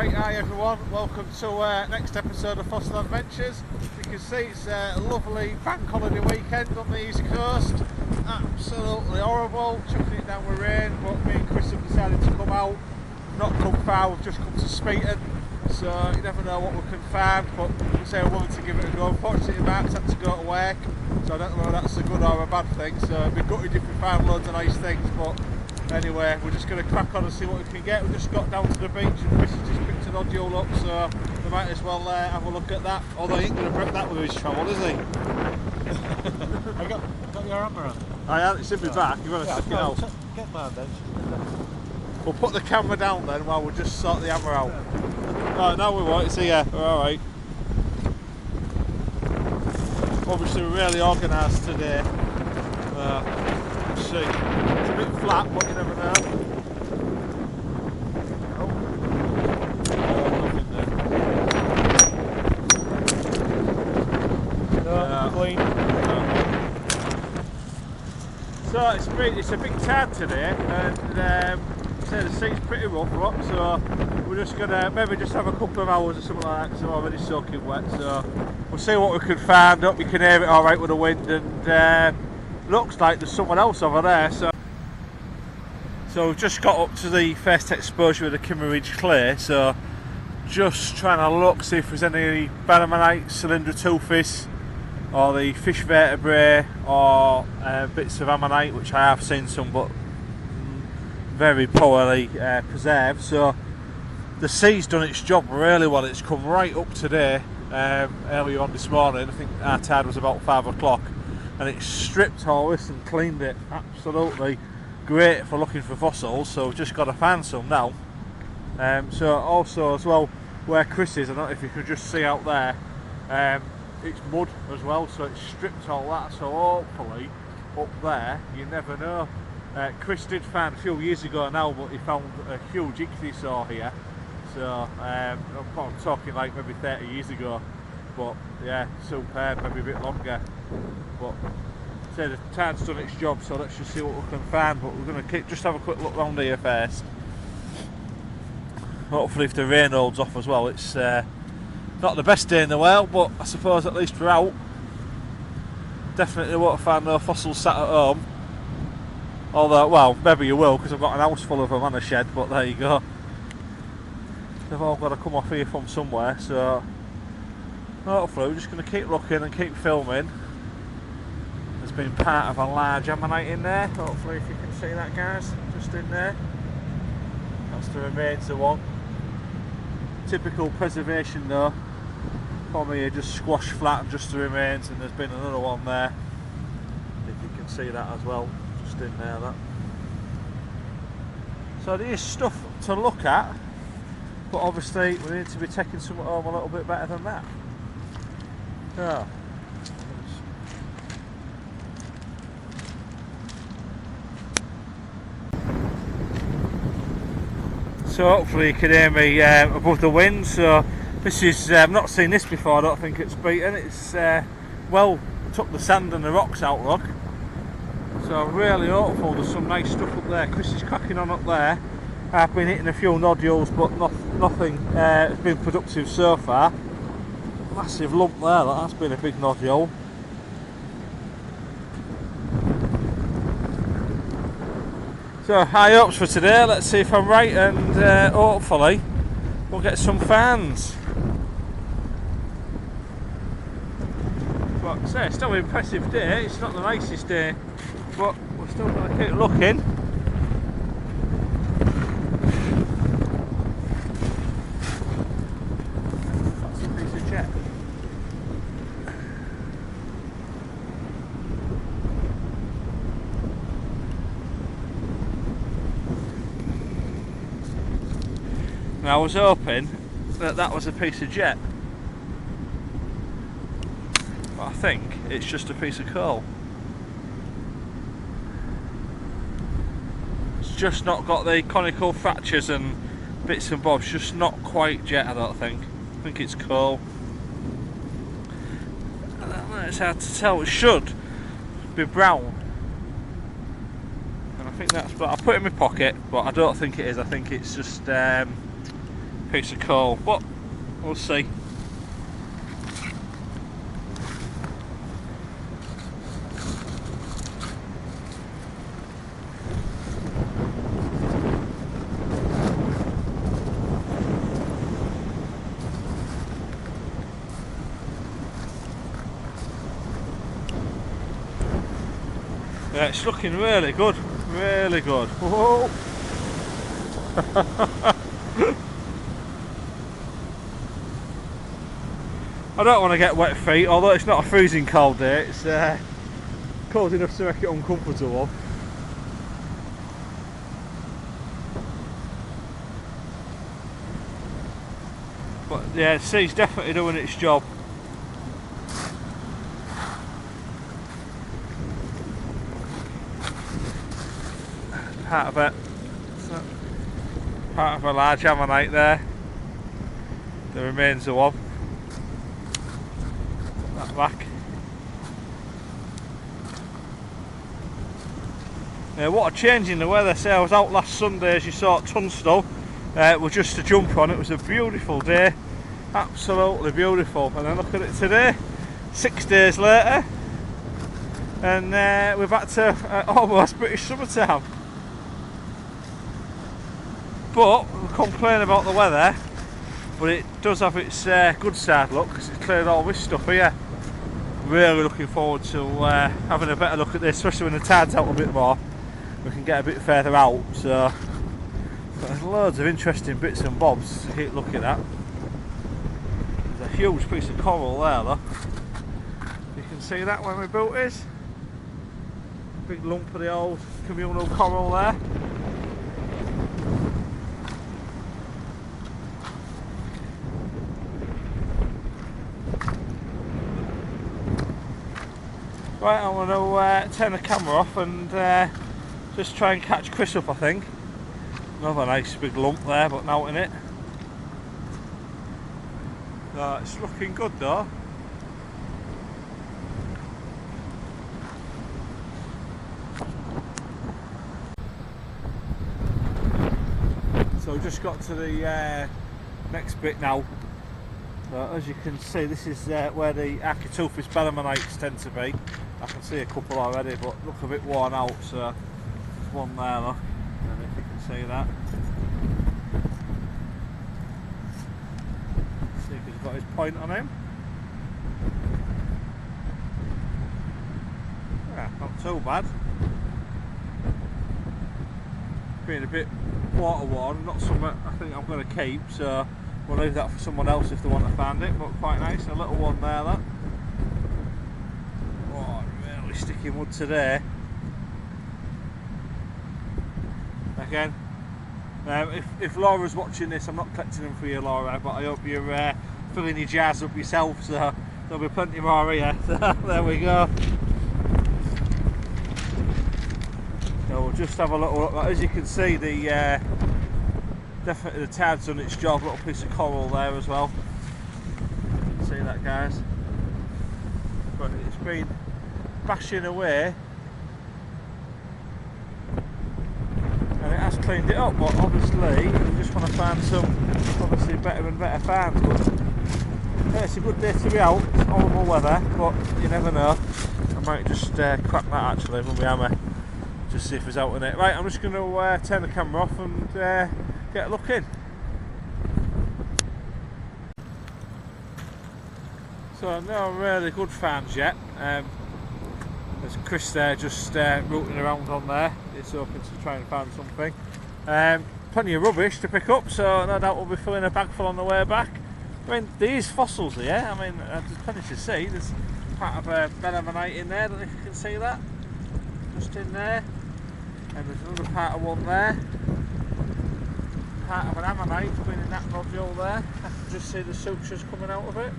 Right, hi everyone, welcome to next episode of Fossil Adventures. You can see it's a lovely bank holiday weekend on the east coast. Absolutely horrible, chucking it down with rain, but me and Chris have decided to come out. We've not come far, we've just come to Speeton, so you never know what we can find, but we say we're willing to give it a go. Unfortunately Mark's had to go to work, so I don't know if that's a good or a bad thing, so it'd be gutted if we find loads of nice things, but anyway, we're just going to crack on and see what we can get. We just got down to the beach and Chris has just picked an nodule up, so we might as well have a look at that. Although he ain't going to break that with his trowel, is he? I got your hammer on. I am, it's in my back, you want to stick it out? Get mine then. We'll put the camera down then while we just sort the hammer out. Right, now we won't, it's here, we're alright. Obviously we're really organised today. Let's see. It's a bit flat, but you never know. Nothing there. No, clean. So it's a big tide today, and the sea's pretty rough, so we're just gonna maybe just have a couple of hours or something like that, because I'm already soaking wet. So we'll see what we can find. Hope you can hear it all right with the wind, and looks like there's someone else over there. So we've just got up to the first exposure of the Kimmeridge clay, so just trying to look, see if there's any Bannermanite, cylinder toothes, or the fish vertebrae, or bits of ammonite, which I have seen some, but very poorly preserved. So the sea's done its job really well. It's come right up today, earlier on this morning. I think our tide was about 5 o'clock, and it's stripped all this and cleaned it. Absolutely great for looking for fossils, so we've just got to find some now. So also as well, where Chris is, I don't know if you can just see out there, it's mud as well, so it's stripped all that, so hopefully up there, you never know. Chris did find a few years ago now, but he found a huge ichthyosaur here, so I'm talking like maybe 30 years ago, but yeah, superb, maybe a bit longer. But say the tide's done its job, so let's just see what we can find. But we're going to just have a quick look round here first. Hopefully if the rain holds off as well. It's not the best day in the world, but I suppose at least we're out. Definitely won't find no fossils sat at home. Although, well, maybe you will, because I've got an house full of them and a shed, but there you go. They've all got to come off here from somewhere, so hopefully we're just going to keep looking and keep filming. There's been part of a large ammonite in there, hopefully if you can see that, guys, just in there. That's the remains of one. Typical preservation though, from here just squashed flat and just the remains, and there's been another one there, if you can see that as well, just in there that. So there is stuff to look at, but obviously we need to be taking something home a little bit better than that. Oh. So hopefully you can hear me above the wind. So this is, I've not seen this before, I don't think it's Speeton. It's well, took the sand and the rocks out, look. So I'm really hopeful there's some nice stuff up there. Chris is cracking on up there. I've been hitting a few nodules, but nothing has been productive so far. Massive lump there, that's been a big nodule. So high hopes for today, let's see if I'm right, and hopefully we'll get some fans. But say, still an impressive day. It's not the nicest day, but we're still going to keep looking. That's a piece of jet. Now I was hoping that that was a piece of jet, but I think it's just a piece of coal. It's just not got the conical fractures and bits and bobs, just not quite jet, I don't think. I think it's coal. It's hard to tell, it should be brown. And I think that's, but I put it in my pocket, but I don't think it is. I think it's just piece of coal, but we'll see. Yeah, it's looking really good, really good. Whoa. I don't want to get wet feet, although it's not a freezing cold day, it's cold enough to make it uncomfortable. But yeah, the sea's definitely doing its job. Part of it, part of a large ammonite there. The remains of one. That back. What a change in the weather. Say I was out last Sunday, as you saw at Tunstall. We're just to jump on. It was a beautiful day, absolutely beautiful. And then look at it today, 6 days later, and we're back to almost British summertime. But we complain about the weather, but it does have its good side look, because it's cleared all this stuff here. Really looking forward to having a better look at this, especially when the tide's out a bit more. We can get a bit further out, so there's loads of interesting bits and bobs to keep looking at. There's a huge piece of coral there, look. You can see that where my boat is. Big lump of the old communal coral there. Right, I'm going to turn the camera off and just try and catch Chris up, I think. Another nice big lump there, but not in it. It's looking good though. So we've just got to the next bit now. So as you can see, this is where the Architeuthis belemnites tend to be. I can see a couple already, but look a bit worn out, so there's one there, look, and if you can see that. See if he's got his point on him. Yeah, not too bad. Being a bit water worn, not something I think I'm going to keep, so we'll leave that for someone else if they want to find it, but quite nice. A little one there, look. Oh, really sticking wood today. Again, if Laura's watching this, I'm not collecting them for you, Laura, but I hope you're filling your jars up yourself, so there'll be plenty more here. So there we go. So we'll just have a little look. As you can see, the definitely the tide's done its job. Little piece of coral there as well. See that, guys? But it's been bashing away, and it has cleaned it up. But obviously, we just want to find some obviously better and better finds. But yeah, it's a good day to be out. It's horrible weather, but you never know. I might just crack that actually with my hammer. Just see if it's out in it. Right, I'm just going to turn the camera off and get a look in. So no really good finds yet. There's Chris there just rooting around on there. He's hoping to try and find something. Plenty of rubbish to pick up, so no doubt we'll be filling a bag full on the way back. I mean, these fossils here, I mean, there's plenty to see. There's part of a belemnite in there, I don't know if you can see that. Just in there. And there's another part of one there. Part of an ammonite been in that nodule there. I can just see the sutures coming out of it.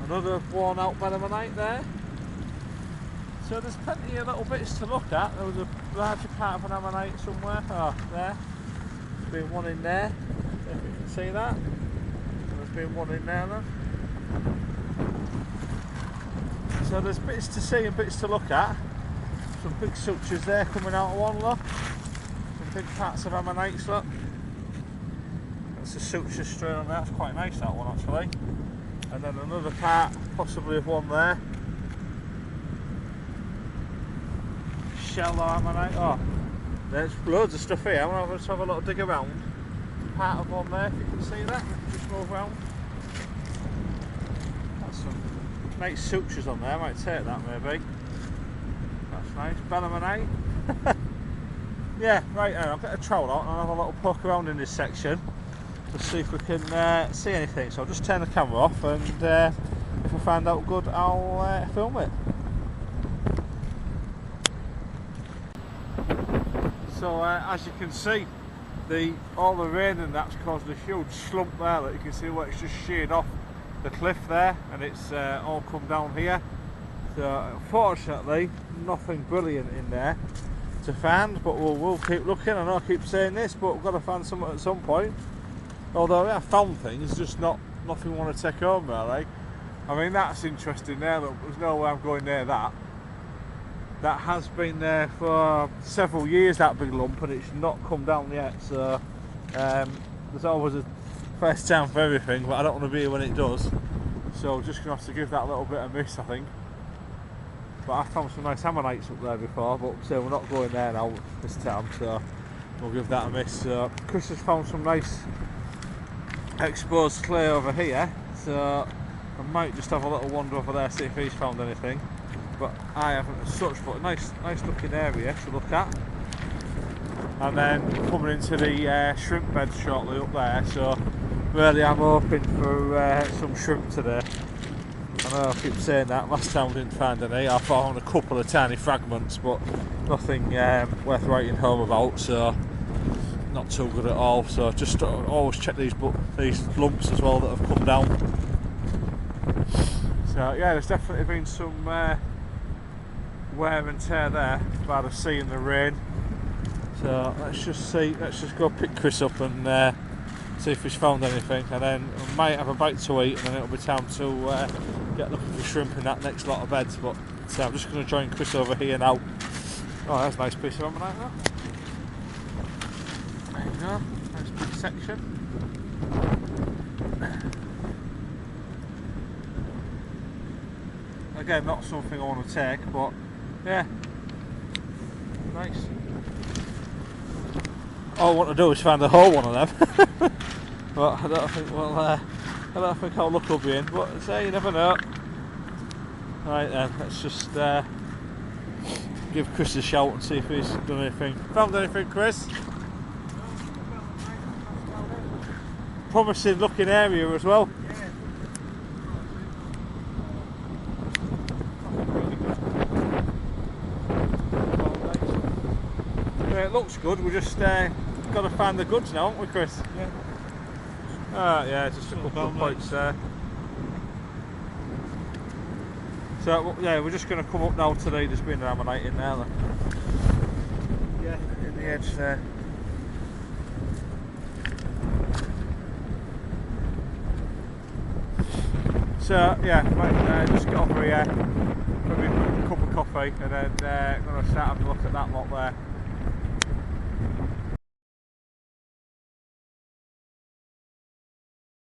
Another worn out belemnite there. So there's plenty of little bits to look at. There was a larger part of an ammonite somewhere. Oh, there. There's been one in there, if you can see that. And there's been one in there then. So there's bits to see and bits to look at. Some big sutures there coming out of one, look. Some big parts of ammonites, look. that's the suture straight on there. That's quite nice, that one actually. And then another part, possibly of one there. Shell laminate. Oh, there's loads of stuff here. I'm going to have a little dig around. Part of one there, if you can see that. Just move around. That's some nice sutures on there. I might take that maybe. That's nice. Belaminate. Yeah, right then, I'll get a trowel out and I'll have a little poke around in this section to see if we can see anything. So I'll just turn the camera off, and if I find out good, I'll film it. So as you can see, all the rain and that's caused a huge slump there that you can see where it's just sheared off the cliff there, and it's all come down here. So unfortunately, nothing brilliant in there to find, but we'll keep looking. I know I keep saying this, but we've got to find something at some point. Although I found things, just nothing want to take home really. I mean, that's interesting there. Look, there's no way I'm going near that. That has been there for several years, that big lump, and it's not come down yet. So there's always a first time for everything, but I don't want to be here when it does. So just gonna have to give that a little bit of miss, I think. But I found some nice ammonites up there before, but so we're not going there now this time, so we'll give that a miss. So Chris has found some nice exposed clay over here, so I might just have a little wander over there, see if he's found anything. But I haven't as such, but a nice looking area to look at. And then coming into the shrimp bed shortly up there, so really I'm hoping for some shrimp today. I know I keep saying that, last time we didn't find any. I found a couple of tiny fragments, but nothing worth writing home about, so not too good at all. So just always check these lumps as well that have come down. So yeah, there's definitely been some wear and tear there by the sea and the rain. So let's just go pick Chris up and see if he's found anything, and then we might have a bite to eat, and then it'll be time to get looking for shrimp in that next lot of beds. But so I'm just going to join Chris over here now. Oh, that's a nice piece of ammonite there. There you go, nice big section. Again, not something I want to take, but yeah, nice. All I want to do is find a whole one of them. But I don't think our luck will be in, but say you never know. Right then, let's just give Chris a shout and see if he's done anything. Found anything, Chris? Promising looking area as well. Yeah, it looks good, we just got to find the goods now, haven't we, Chris? Yeah. Yeah, just a couple of points there. So yeah, we're just going to come up now today. There's been an ammonite in there. Look. Yeah, in the edge there. So yeah, might just get over here, maybe a cup of coffee, and then going to start having a look at that lot there.